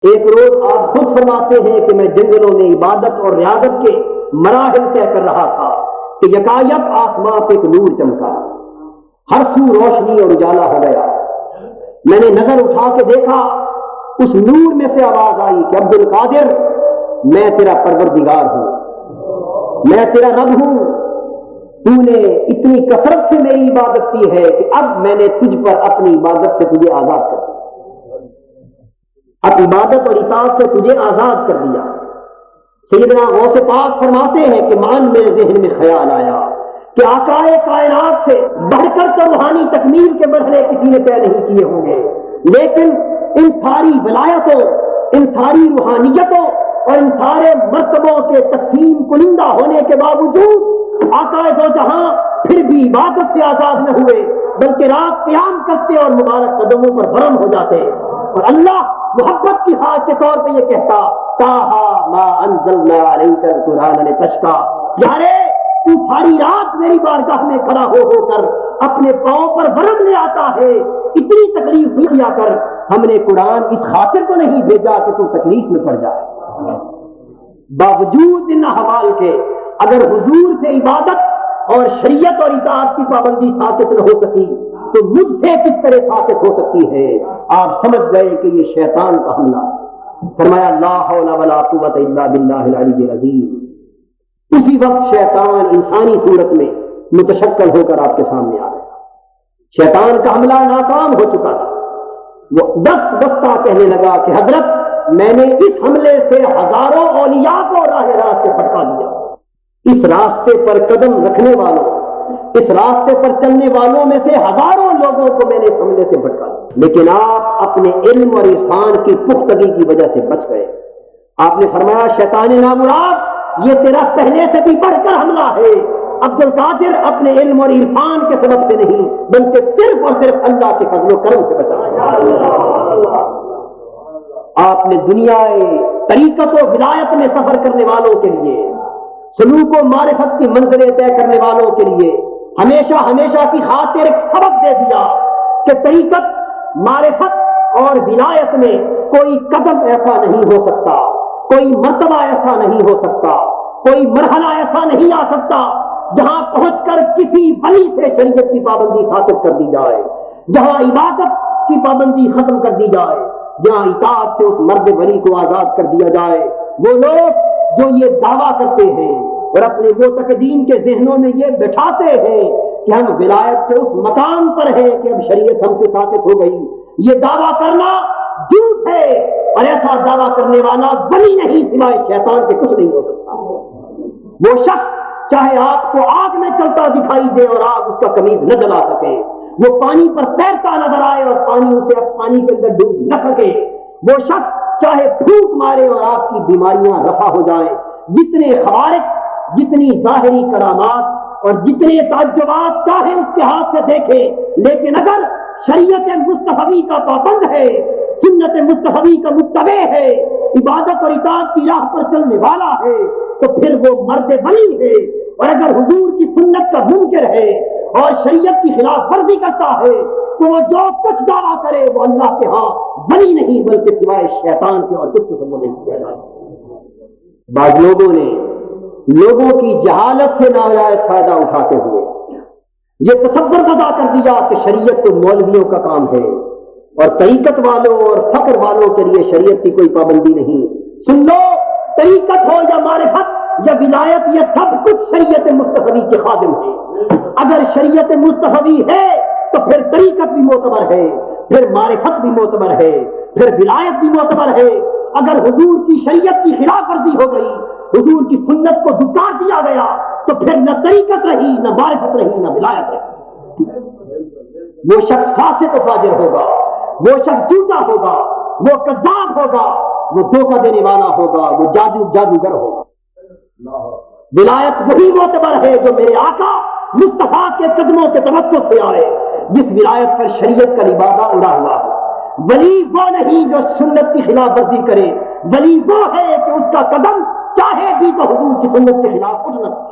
ایک روز آپ خود فرماتے ہیں کہ میں جنگلوں میں عبادت اور ریاضت کے مراحل طے کر رہا تھا کہ یکایک آسمان پہ ایک نور چمکا، ہر سو روشنی اور اجالا ہو گیا۔ میں نے نظر اٹھا کے دیکھا، اس نور میں سے آواز آئی کہ عبد القادر، میں تیرا پروردگار ہوں، میں تیرا رب ہوں، تو نے اتنی کثرت سے میری عبادت کی ہے کہ اب میں نے تجھ پر اپنی عبادت سے تجھے آزاد کر دیا، اب عبادت اور اطاعت سے تجھے آزاد کر دیا۔ سیدنا غوث پاک فرماتے ہیں کہ مان میرے ذہن میں خیال آیا کہ آقائے کائنات سے بڑھ کر تو روحانی تکمیل کے مرحلے کسی نے طے نہیں کیے ہوں گے، لیکن ان ساری ولایتوں، ان ساری روحانیتوں اور ان سارے مرتبوں کے تقسیم کنندہ ہونے کے باوجود آقائے دو جہاں پھر بھی عبادت سے آزاد نہ ہوئے، بلکہ رات قیام کرتے اور مبارک قدموں پر برہم ہو جاتے، اور اللہ محبت کی خاص کے طور پہ یہ کہتا طٰہٰ ما انزلنا علیک القرآن لتشقیٰ، یارے تو ساری رات میری بارگاہ میں کھڑا ہو کر اپنے پاؤں پر ورم لے آتا ہے، اتنی تکلیف بھی دیا کر ہم نے قرآن اس خاطر کو نہیں بھیجا کہ تو تکلیف میں پڑ جائے۔ باوجود ان احوال کے اگر حضور سے عبادت اور شریعت اور اطاعت کی پابندی ثابت نہ ہو سکی تو مجھ سے کس طرح ثابت ہو سکتی ہے؟ آپ سمجھ گئے کہ یہ شیطان کا حملہ۔ فرمایا لا حول ولا قوت الا باللہ العلی العظیم۔ اسی وقت شیطان انسانی صورت میں متشکل ہو کر آپ کے سامنے آ گیا۔ شیطان کا حملہ ناکام ہو چکا تھا، وہ دست دستہ کہنے لگا کہ حضرت میں نے اس حملے سے ہزاروں اولیاء کو راہ راست سے پھٹکا دیا، اس راستے پر قدم رکھنے والوں، اس راستے پر چلنے والوں میں سے ہزاروں لوگوں کو میں نے اس حملے سے بھٹکا دیا، لیکن آپ اپنے علم اور عرفان کی پختگی کی وجہ سے بچ گئے۔ آپ نے فرمایا شیطان نامراد، یہ تیرا پہلے سے بھی بڑھ کر حملہ ہے۔ عبد القادر اپنے علم اور عرفان کے سبب سے نہیں بلکہ صرف اور صرف اللہ کے فضل و کرم سے بچا ہے۔ آپ نے دنیا طریقت و ولایت میں سفر کرنے والوں کے لیے، سلوک و معرفت کی منزلیں طے کرنے والوں کے لیے ہمیشہ ہمیشہ کی خاطر ایک سبق دے دیا کہ طریقت، معرفت اور ولایت میں کوئی قدم ایسا نہیں ہو سکتا، کوئی مرتبہ ایسا نہیں ہو سکتا، کوئی مرحلہ ایسا نہیں آ سکتا جہاں پہنچ کر کسی ولی سے شریعت کی پابندی ثابت کر دی جائے، جہاں عبادت کی پابندی ختم کر دی جائے، جہاں اطاعت سے اس مرد ولی کو آزاد کر دیا جائے۔ وہ لوگ جو یہ دعویٰ کرتے ہیں اور اپنے معتقدین کے ذہنوں میں یہ بٹھاتے ہیں کہ ہم ولایت کے اس مقام پر ہیں کہ اب شریعت ہم سے ثابت ہو گئی، یہ دعویٰ کرنا جھوٹ ہے، اور ایسا دعویٰ کرنے والا ولی نہیں سوائے شیطان سے کچھ نہیں ہو سکتا۔ وہ شخص چاہے آپ کو آگ میں چلتا دکھائی دے اور آگ اس کا قمیض نہ جلا سکے، وہ پانی پر تیرتا نظر آئے اور پانی اسے اب پانی کے اندر ڈوب نہ سکے، وہ شخص چاہے پھونک مارے اور آپ کی بیماریاں رفع ہو جائیں، جتنے خوارق، جتنی ظاہری کرامات اور جتنے تعجبات چاہے اس کے ہاتھ سے دیکھیں، لیکن اگر شریعت مصطفی کا پابند ہے، سنت مصطفی کا متبع ہے، عبادت اور اطاعت کی راہ پر چلنے والا ہے، تو پھر وہ مرد ولی ہے۔ اور اگر حضور کی سنت کا منکر ہے اور شریعت کی خلاف ورزی کرتا ہے تو وہ جو کچھ دعویٰ کرے وہ اللہ کے ہاں ولی نہیں بلکہ سوائے شیطان کے اور کچھ کو نہیں کیا جاتا۔ بعض لوگوں نے لوگوں کی جہالت سے ناجائز فائدہ اٹھاتے ہوئے یہ تصور پیدا کر دیا کہ شریعت تو مولویوں کا کام ہے اور طریقت والوں اور فقر والوں کے لیے شریعت کی کوئی پابندی نہیں۔ سن لو، طریقت ہو یا معرفت یا ولایت، یہ سب کچھ شریعت مصطفی کے خادم ہے۔ اگر شریعت مصطفی ہے تو پھر طریقت بھی معتبر ہے، پھر معرفت بھی معتبر ہے، پھر ولایت بھی معتبر ہے۔ اگر حضور کی شریعت کی خلاف ورزی ہو گئی، حضور کی سنت کو دھکار دیا گیا تو پھر نہ طریقت رہی، نہ معرفت رہی، نہ ولایت رہی۔ وہ شخص فاسق و فاجر ہوگا، وہ شخص جھوٹا ہوگا، وہ کذاب ہوگا، وہ دھوکہ دینے والا ہوگا، وہ جادوگر ہوگا۔ ولایت وہی معتبر ہے جو میرے آقا مصطفیٰ کے قدموں کے توسط سے آئے، جس ولایت پر شریعت کا لبادہ اڑا ہوا ہے۔ ولی وہ نہیں جو سنت کی خلاف ورزی کرے، ولی وہ ہے کہ اس کا قدم چاہے بھی تو حضور کی سنت کے خلاف اٹھ نہ سکے۔